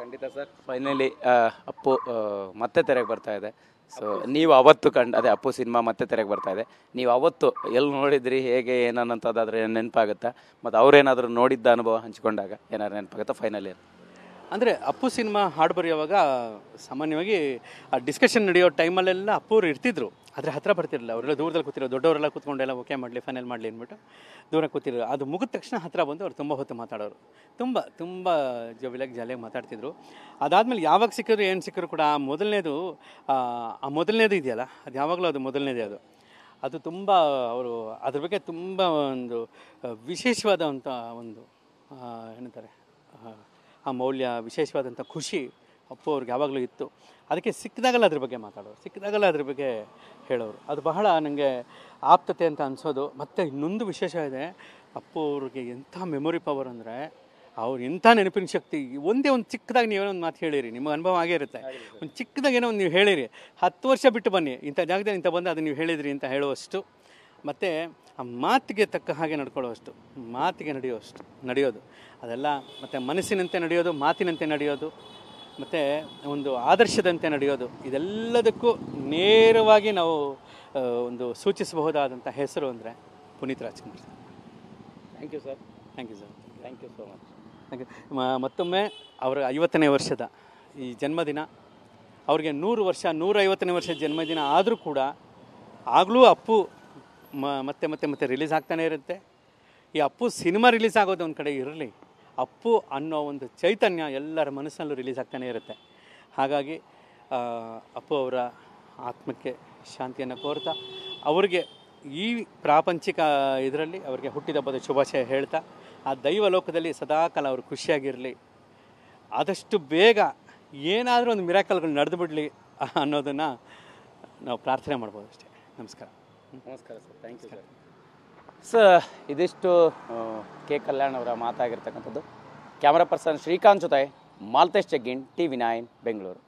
ಖಂಡಿತ sir. Finally Appu ಮತ್ತೆ ತೆರೆಗೆ ಬರ್ತಾ ಇದೆ. ಸೊ ನೀವು ಅವತ್ತು ಅದೇ ಅಪ್ಪು ಸಿನಿಮಾ ಮತ್ತೆ ತೆರೆಗೆ ಬರ್ತಾ ಇದೆ. ನೀವು ಅವತ್ತು ಎಲ್ಲಿ ನೋಡಿದ್ರಿ, ಹೇಗೆ ಏನನ್ನಂಥದ್ದಾದ್ರೆ ನೆನಪಾಗುತ್ತಾ? ಮತ್ತು ಅವ್ರೇನಾದರೂ ನೋಡಿದ್ದ ಅನುಭವ ಹಂಚ್ಕೊಂಡಾಗ ಏನಾದ್ರು ನೆನಪಾಗುತ್ತಾ ಫೈನಲಿ? ಅಂದರೆ ಅಪ್ಪು ಸಿನಿಮಾ ಹಾಡು ಬರೆಯುವಾಗ ಸಾಮಾನ್ಯವಾಗಿ ಆ ಡಿಸ್ಕಷನ್ ನಡೆಯೋ ಟೈಮಲ್ಲೆಲ್ಲ ಅಪ್ಪವ್ರು ಇರ್ತಿದ್ರು, ಆದರೆ ಹತ್ತಿರ ಬರ್ತಿರಲಿಲ್ಲ. ಅವರೆಲ್ಲ ದೂರದಲ್ಲಿ ಕೂತಿರೋ, ದೊಡ್ಡವರೆಲ್ಲ ಕೂತ್ಕೊಂಡೆಲ್ಲ ಓಕೆ ಮಾಡಲಿ, ಫೈನಲ್ ಮಾಡಲಿ ಅಂದ್ಬಿಟ್ಟು ದೂರ ಕೂತಿದ್ರು. ಅದು ಮುಗಿದ ತಕ್ಷಣ ಹತ್ತಿರ ಬಂದು ಅವ್ರು ತುಂಬ ಹೊತ್ತು ಮಾತಾಡೋರು, ತುಂಬ ಜೋಬಿಲಾಗಿ ಜಾಲಿಯಾಗಿ ಮಾತಾಡ್ತಿದ್ರು. ಅದಾದಮೇಲೆ ಯಾವಾಗ ಸಿಕ್ಕಿದ್ರು ಏನು ಸಿಕ್ಕರು ಕೂಡ ಆ ಮೊದಲನೇದು ಇದೆಯಲ್ಲ, ಅದು ಯಾವಾಗಲೂ ಅದು ಮೊದಲನೇದೇ. ಅದು ತುಂಬ ಅವರು ಅದ್ರ ಬಗ್ಗೆ ತುಂಬ ಒಂದು ವಿಶೇಷವಾದಂಥ ಒಂದು ಏನಂತಾರೆ ಆ ಮೌಲ್ಯ, ವಿಶೇಷವಾದಂಥ ಖುಷಿ ಅಪ್ಪು ಅವ್ರಿಗೆ ಯಾವಾಗಲೂ ಇತ್ತು. ಅದಕ್ಕೆ ಸಿಕ್ಕಿದಾಗಲ್ಲ ಅದ್ರ ಬಗ್ಗೆ ಮಾತಾಡೋರು, ಸಿಕ್ಕಿದಾಗಲ್ಲ ಅದ್ರ ಬಗ್ಗೆ ಹೇಳೋರು. ಅದು ಬಹಳ ನನಗೆ ಆಪ್ತತೆ ಅಂತ ಅನಿಸೋದು. ಮತ್ತು ಇನ್ನೊಂದು ವಿಶೇಷ ಇದೆ, ಅಪ್ಪು ಅವ್ರಿಗೆ ಎಂಥ ಮೆಮೊರಿ ಪವರ್ ಅಂದರೆ, ಅವ್ರು ಎಂಥ ನೆನಪಿನ ಶಕ್ತಿ. ಒಂದೇ ಒಂದು ಚಿಕ್ಕದಾಗಿ ನೀವೇನೋ ಒಂದು ಮಾತು ಹೇಳಿರಿ, ನಿಮಗೆ ಅನುಭವ ಆಗೇ ಇರುತ್ತೆ. ಒಂದು ಚಿಕ್ಕದಾಗಿ ಏನೋ ಒಂದು ನೀವು ಹೇಳಿರಿ, 10 ವರ್ಷ ಬಿಟ್ಟು ಬನ್ನಿ, ಇಂಥ ಜಾಗದಲ್ಲಿ ಇಂಥ ಬಂದು ಅದು ನೀವು ಹೇಳಿದ್ರಿ ಅಂತ ಹೇಳುವಷ್ಟು, ಮತ್ತು ಆ ಮಾತಿಗೆ ತಕ್ಕ ಹಾಗೆ ನಡ್ಕೊಳ್ಳೋವಷ್ಟು, ಮಾತಿಗೆ ನಡೆಯೋದು ಅದೆಲ್ಲ, ಮತ್ತು ಮನಸ್ಸಿನಂತೆ ನಡೆಯೋದು, ಮಾತಿನಂತೆ ನಡೆಯೋದು, ಮತ್ತು ಒಂದು ಆದರ್ಶದಂತೆ ನಡೆಯೋದು, ಇದೆಲ್ಲದಕ್ಕೂ ನೇರವಾಗಿ ನಾವು ಒಂದು ಸೂಚಿಸಬಹುದಾದಂಥ ಹೆಸರು ಅಂದರೆ Puneeth Rajkumar sir. Thank you sir. Thank you sir. Thank you so much. Thank you. ಮತ್ತೊಮ್ಮೆ ಅವರ 50ನೇ ವರ್ಷದ ಈ ಜನ್ಮದಿನ, ಅವ್ರಿಗೆ 100 ವರ್ಷ 150ನೇ ವರ್ಷದ ಜನ್ಮದಿನ ಆದರೂ ಕೂಡ ಆಗಲೂ ಅಪ್ಪು ಮತ್ತೆ ರಿಲೀಸ್ ಆಗ್ತಾನೆ ಇರುತ್ತೆ. ಈ ಅಪ್ಪು ಸಿನಿಮಾ ರಿಲೀಸ್ ಆಗೋದು ಒಂದು ಕಡೆ ಇರಲಿ, ಅಪ್ಪು ಅನ್ನೋ ಒಂದು ಚೈತನ್ಯ ಎಲ್ಲರ ಮನಸ್ಸಲ್ಲೂ ರಿಲೀಸ್ ಆಗ್ತಾನೆ ಇರುತ್ತೆ. ಹಾಗಾಗಿ ಅಪ್ಪು ಅವರ ಆತ್ಮಕ್ಕೆ ಶಾಂತಿಯನ್ನು ಕೋರ್ತಾ, ಅವ್ರಿಗೆ ಈ ಪ್ರಾಪಂಚಿಕ ಇದರಲ್ಲಿ ಅವ್ರಿಗೆ ಹುಟ್ಟಿದಬ್ಬದ ಶುಭಾಶಯ ಹೇಳ್ತಾ, ಆ ದೈವ ಲೋಕದಲ್ಲಿ ಸದಾಕಾಲ ಅವರು ಖುಷಿಯಾಗಿರಲಿ, ಆದಷ್ಟು ಬೇಗ ಏನಾದರೂ ಒಂದು ಮಿರಾಕಲ್ಗಳು ನಡೆದು ಬಿಡಲಿ ಅನ್ನೋದನ್ನು ನಾವು ಪ್ರಾರ್ಥನೆ ಮಾಡ್ಬೋದು ಅಷ್ಟೇ. ನಮಸ್ಕಾರ. ನಮಸ್ಕಾರ sir. Thank you sir. Sir, ಇದಿಷ್ಟು ಕೆ ಕಲ್ಯಾಣ್ ಅವರ ಮಾತಾಗಿರ್ತಕ್ಕಂಥದ್ದು. ಕ್ಯಾಮರಾ ಪರ್ಸನ್ ಶ್ರೀಕಾಂತ್ ಜೊತೆ ಮಾಲ್ತೇಶ್ ಜಗ್ಗಿನ್, TV9 ಬೆಂಗಳೂರು.